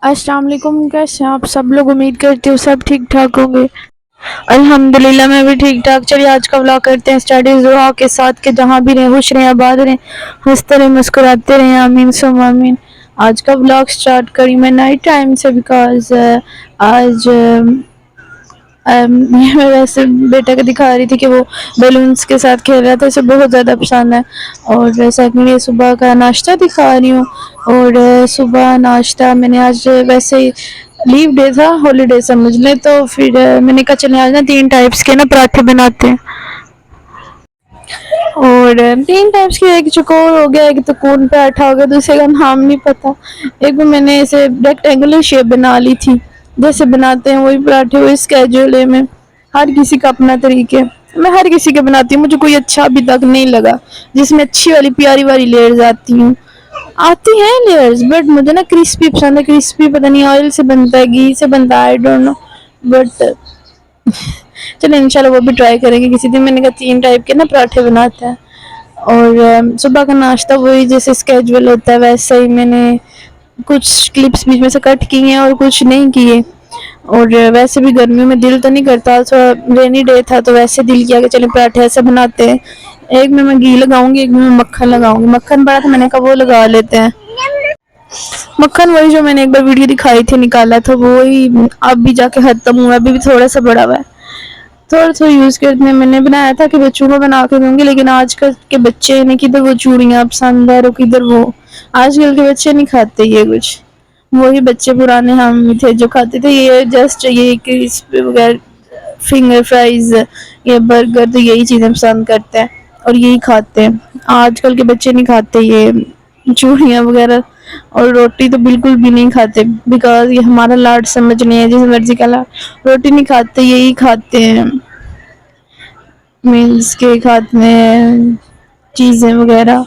السلام علیکم، کیسے ہیں آپ سب لوگ؟ امید کرتی ہوں سب ٹھیک ٹھاک ہوں گے۔ الحمدللہ میں بھی ٹھیک ٹھاک۔ چلیے آج کا ولاگ کرتے ہیں اسٹڈیز دعا کے ساتھ کہ جہاں بھی رہیں خوش رہیں آباد رہیں، ہنستے رہیں مسکراتے رہیں، آمین ثم آمین۔ آج کا ولاگ سٹارٹ کری میں نائٹ ٹائم سے، بیکاز آج میں ویسے بیٹا کو دکھا رہی تھی کہ وہ بیلونس کے ساتھ کھیل رہا تھا، اسے بہت زیادہ پسند ہے۔ اور سیکنڈلی صبح کا ناشتہ دکھا رہی ہوں، اور صبح ناشتہ میں نے آج ویسے ہی لیو ڈے تھا، ہالیڈے سمجھ لیں، تو پھر میں نے کہا چلے آج نا 3 ٹائپس کے نا پراٹھے بناتے ہیں۔ اور 3 ٹائپس کے، ایک چکور ہو گیا، ایک تو کون پراٹھا ہو گیا، دوسرے کا نام نہیں پتا۔ ایک میں نے اسے ریکٹینگولر شیپ بنا لی تھی، جیسے بناتے ہیں وہی پراٹھے، وہی اسکیجول میں۔ ہر کسی کا اپنا طریقہ ہے، میں ہر کسی کے بناتی ہوں، مجھے کوئی اچھا ابھی تک نہیں لگا جس میں اچھی والی پیاری والی لیئرز آتی ہیں لیئرز، بٹ مجھے نا کرسپی پسند ہے۔ کرسپی پتہ نہیں آئل سے بنتا ہے، گھی سے بنتا ہے، آئی ڈونٹ نو، بٹ چلیں انشاءاللہ وہ بھی ٹرائی کریں گے کسی دن۔ میں نے کہا 3 ٹائپ کے نا پراٹھے بناتے ہیں۔ اور صبح کا ناشتہ وہی جیسے اسکیجول ہوتا ہے ویسے ہی، میں نے کچھ کلپس بیچ میں سے کٹ کی ہیں اور کچھ نہیں کیے۔ اور ویسے بھی گرمیوں میں دل تو نہیں کرتا، تھوڑا رینی ڈے تھا تو ویسے دل کیا کہ چلیں پراٹھے ایسے بناتے ہیں۔ ایک میں گھی لگاؤں گی، ایک میں مکھن لگاؤں گی۔ مکھن پڑا تھا، میں نے کہا وہ لگا لیتے ہیں۔ مکھن وہی جو میں نے ایک بار ویڈیو دکھائی تھی نکالا تھا، وہی اب بھی جا کے ختم ہوا، ابھی بھی تھوڑا سا بڑا ہوا ہے، تھوڑا تھوڑا یوز کرتے ہیں۔ میں نے بنایا تھا کہ بچوں کو بنا کے دوں گی، لیکن آج کل کے بچے نے کدھر وہ چوڑیاں پسند ہے اور کدھر وہ، آج کل کے بچے نہیں کھاتے یہ کچھ، وہی بچے پرانے ہم تھے جو کھاتے تھے یہ جسٹ یہ کرسپ وغیرہ، فنگر فرائز یا برگر، تو یہی چیزیں پسند کرتے ہیں اور یہی کھاتے ہیں۔ آج کل کے بچے نہیں کھاتے یہ چوڑیاں وغیرہ، اور روٹی تو بالکل بھی نہیں کھاتے، بیکاز یہ ہمارا لاڈ سمجھنے ہے، جس مرضی کا لاڈ، روٹی نہیں کھاتے، یہی کھاتے ہیں، ملس کے کھاتے ہیں چیزیں وغیرہ۔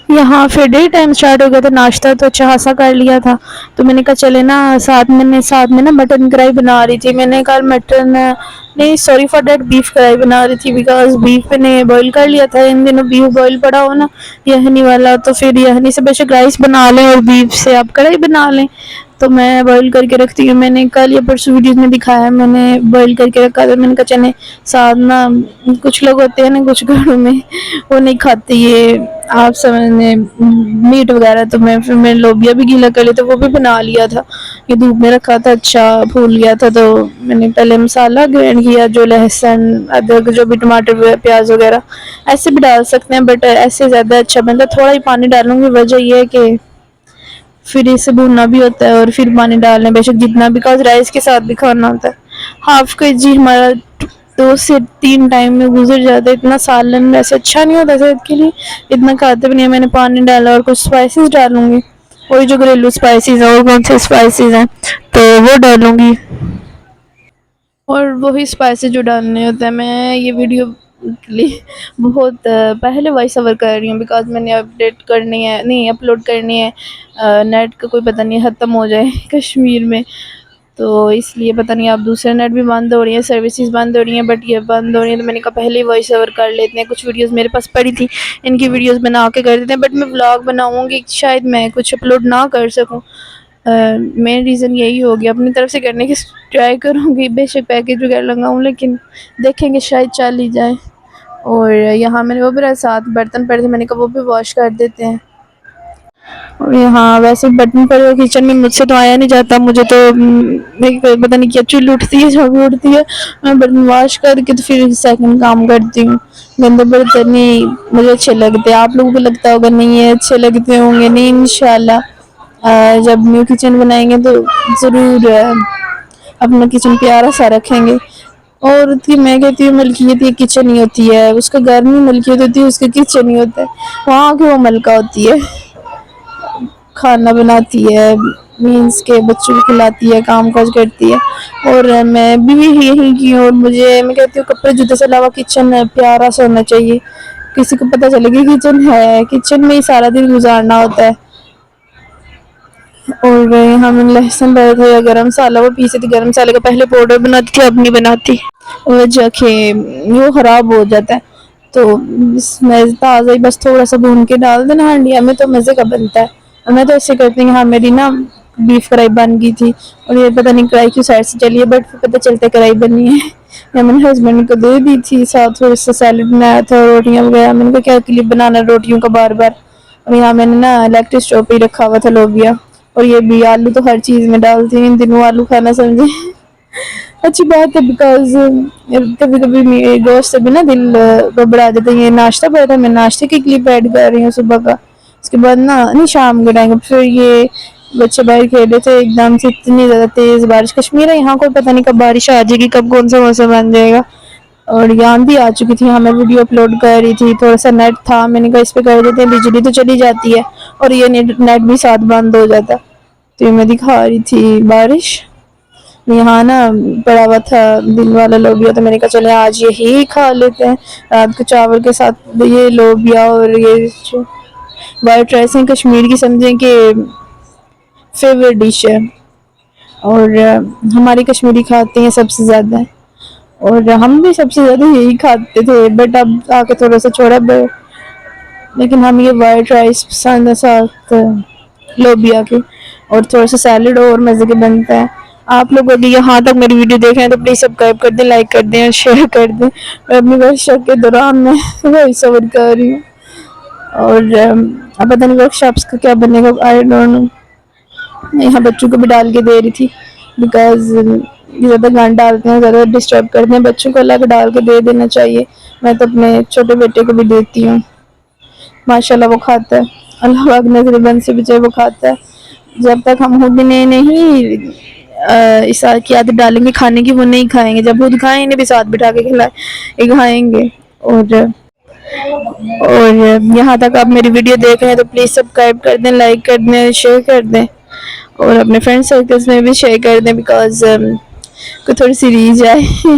यहाँ फिर डे टाइम स्टार्ट हो गया था, नाश्ता तो अच्छा खासा कर लिया था, तो मैंने कहा चले ना साथ में ना मटन कढ़ाई बना रही थी, मैंने कहा मटन नहीं सॉरी फॉर डैट बीफ कढ़ाई बना रही थी, बिकॉज बीफ मैंने बॉईल कर लिया था, इन दिनों बीफ बॉईल पड़ा हो ना यखनी वाला, तो फिर यखनी से बेशक राइस बना लें और बीफ से आप कढ़ाई बना लें, तो मैं बॉईल करके रखती हूँ। मैंने कल या परसों वीडियोज़ में दिखाया है, मैंने बॉईल करके रखा था, मैंने कहा चले साथ ना, कुछ लोग होते हैं ना कुछ घरों में वो नहीं खाते ये आप समझने मीट वगैरह, तो मैं फिर मैंने लोबिया भी गीला कर लिया था, वो भी बना लिया था, ये धूप में रखा था अच्छा फूल गया था, तो मैंने पहले मसाला ग्राइंड किया, जो लहसुन अदरक जो भी टमाटर प्याज वगैरह ऐसे भी डाल सकते हैं, बट ऐसे ज़्यादा अच्छा बनता है, थोड़ा ही पानी डालूंगी, वजह ये है कि फिर इसे भूनना भी होता है और फिर पानी डालना बेशक जितना, बिकॉज राइस के साथ भी खाना होता है। हाफ के जी हमारा 2 से 3 टाइम में गुजर जाता है, इतना सालन वैसे अच्छा नहीं होता सेहत के लिए, इतना खाते भी नहीं है। मैंने पानी डाला और कुछ स्पाइसेस डालूंगी, वही जो घरेलू स्पाइसेस हैं, और कौन से स्पाइसेस हैं तो वो डालूंगी, और वही स्पाइसेस जो डालने होते हैं। मैं ये वीडियो के लिए बहुत पहले वॉइस ओवर कर रही हूँ, बिकॉज मैंने अपडेट करनी है, नहीं अपलोड करनी है, नेट का कोई पता नहीं ख़त्म हो जाए कश्मीर में, तो इसलिए पता नहीं अब दूसरे नेट भी बंद हो रही हैं, सर्विसेज बंद हो रही हैं, बट ये बंद हो रही हैं, तो मैंने कहा पहले ही वॉइस ओवर कर लेते हैं। कुछ वीडियोस मेरे पास पड़ी थी, इनकी वीडियोस बना के कर देते हैं, बट मैं व्लॉग बनाऊंगी शायद मैं कुछ अपलोड ना कर सकूं, मेन रीज़न यही हो गया, अपनी तरफ से करने की ट्राई करूँगी, बेशक पैकेज वगैरह लगाऊँ, लेकिन देखेंगे शायद चल ही जाए। और यहाँ मैंने वो भी साथ बर्तन पड़े थे, मैंने कहा वो भी वॉश कर देते हैं। और यहाँ वैसे बटन पर किचन में मुझसे तो आया नहीं जाता, मुझे तो पता नहीं क्या चुल उठती है, जो भी उठती है, मैं बर्तन वॉश करके तो फिर सेकंड काम करती हूँ। गंदे बर्तन नहीं मुझे अच्छे लगते, आप लोगों को लगता होगा नहीं है अच्छे लगते होंगे, नहीं इंशाल्लाह जब न्यू किचन बनाएंगे तो ज़रूर अपना किचन प्यारा सा रखेंगे। और उसकी मैं कहती हूँ मलकियत ये किचन ही होती है, उसका घर नहीं मलकियत होती है, उसका किचन ही होता है, वहाँ की वो मलका होती है, खाना बनाती है, मीन्स के बच्चों को खिलाती है, काम काज करती है। और मैं भी यही की हूँ, और मुझे मैं कहती हूँ कपड़े जूते से अलावा किचन प्यारा सा होना चाहिए, किसी को पता चले कि किचन है, किचन में ही सारा दिन गुजारना होता है। और यहाँ मैंने लहसुन डाला था या गरम मसाला, वो पीसे थी गरम मसाले का, पहले पाउडर बनाती थी अब नहीं बनाती, और जाके वो ख़राब हो जाता है, तो मैं ताज़ा ही बस थोड़ा सा भून के डाल देना हंडिया में, तो मज़े का बनता है। और मैं तो ऐसे करती हूँ, हाँ मेरी ना बीफ कढ़ाई बन गई थी, और ये पता नहीं कढ़ाई क्यों साइड से चली है, बट पता चलता कढ़ाई बनी है। मैं मैंने हस्बैंड को दे दी थी, साथ थोड़ा सा सैलड बनाया था, रोटियाँ वगैरह, मैंने कहा क्या के लिए बनाना रोटियों का बार बार। और यहाँ मैंने ना इलेक्ट्रिक स्टोव पे ही रखा हुआ था लोबिया, और ये भी आलू तो हर चीज़ में डालती हूँ, इन दिनों आलू खाना समझे अच्छी बात है, बिकॉज कभी कभी मेरे दोस्त से भी ना दिल घबरा जाता है। ये नाश्ता पड़ा था, मैं नाश्ते के क्लिप ऐड कर रही हूँ सुबह का, उसके बाद ना नहीं शाम के टाइम फिर ये बच्चे बाहर खेले थे, एकदम से इतनी ज़्यादा तेज़ बारिश, कश्मीर है यहाँ कोई पता नहीं कब बारिश आ जाएगी, कब कौन सा मौसम बन जाएगा। और ये आंधी आ चुकी थी, हाँ मैं वीडियो अपलोड कर रही थी, थोड़ा सा नेट था, मैंने कहा इस पे कर देते हैं, बिजली तो चली जाती है और ये नेट भी साथ बंद हो जाता, तो ये मैं दिखा रही थी बारिश। यहाँ ना पड़ा हुआ था दिल वाला लोबिया, तो मैंने कहा चले आज यही खा लेते हैं रात को चावल के साथ, ये लोबिया और ये जो वाइट राइस है कश्मीर की समझें कि फेवरेट डिश है, और हमारी कश्मीरी खाते हैं सबसे ज़्यादा, और हम भी सबसे ज़्यादा यही खाते थे, बट अब आके थोड़ा सा छोड़ा, लेकिन हम ये वाइट राइस पसंद है साथ लोबिया के, और थोड़ा सा सैलड और मज़े के बनता है। आप लोग अगर यहाँ तक मेरी वीडियो देख रहे हैं तो प्लीज़ सब्सक्राइब कर दें, लाइक कर दें और शेयर कर दें। मैं अपनी वर्कशॉप के दौरान मैं वॉइस ओवर कर रही हूँ, और अब पता नहीं वर्कशॉप्स का क्या बनेगा, आई डोंट नो। यहाँ बच्चों को भी डाल के दे रही थी, बिकॉज ज़्यादा गांड डालते हैं, ज़्यादा डिस्टर्ब करते हैं बच्चों को, अलग डाल के दे देना चाहिए। मैं तो अपने छोटे बेटे को भी देती हूँ, माशाल्लाह वो खाता है, अल्लाह पाक नजर बंद से बचाए, वो खाता है। जब तक हम खुद ने नहीं इस की आदत डालेंगे खाने की, वो नहीं खाएंगे, जब खुद खाएं इन्हें भी साथ बिठा के खिलाए ये खाएंगे। और اور یہاں تک آپ میری ویڈیو دیکھ رہے ہیں تو پلیز سبسکرائب کر دیں, لائک کر دیں, شیئر کر دیں, اور اپنے فرینڈ سرکلس میں بھی شیئر کر دیں, بیکاز کو تھوڑی سی ریچ آئے,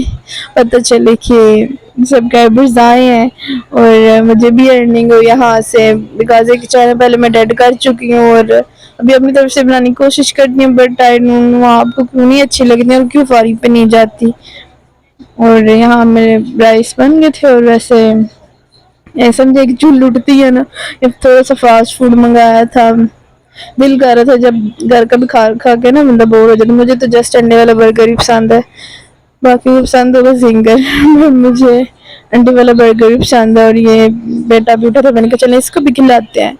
پتہ چلے کہ سبسکرائبرز آئے ہیں اور مجھے بھی ارننگ ہو یہاں سے, بیکاز ایک چینل پہلے میں ڈیڈ کر چکی ہوں اور ابھی اپنی طرف سے بنانے کی کوشش کرتی ہوں, بٹ آئی ڈونٹ نو آپ کو کیوں نہیں اچھی لگتی ہیں اور کیوں فارغ پہ نہیں جاتی. اور یہاں میرے رائس بن گئے تھے, اور ویسے سمجھے کہ چول اٹھتی ہے نا, تھوڑا سا فاسٹ فوڈ منگایا تھا, دل کر رہا تھا جب گھر کا بھی کھا کھا کے نا بندہ بور ہو جاتا. مجھے تو جسٹ انڈے والا برگر ہی پسند ہے, باقی وہ پسند ہوگا سنگر, مجھے انڈے والا برگر بھی پسند ہے. اور یہ بیٹا بھی اٹھا تھا, میں نے کہا چلیں اس کو بھی کھلاتے ہیں,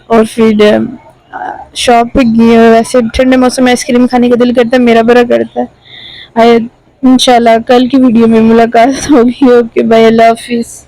اور پھر شاپ پہ گئی. اور ویسے ٹھنڈے موسم میں آئس کریم کھانے کا دل کرتا ہے, میرا بڑا کرتا ہے. انشاءاللہ کل کی ویڈیو میں ملاقات ہوگی. اوکے بھائی, اللہ حافظ.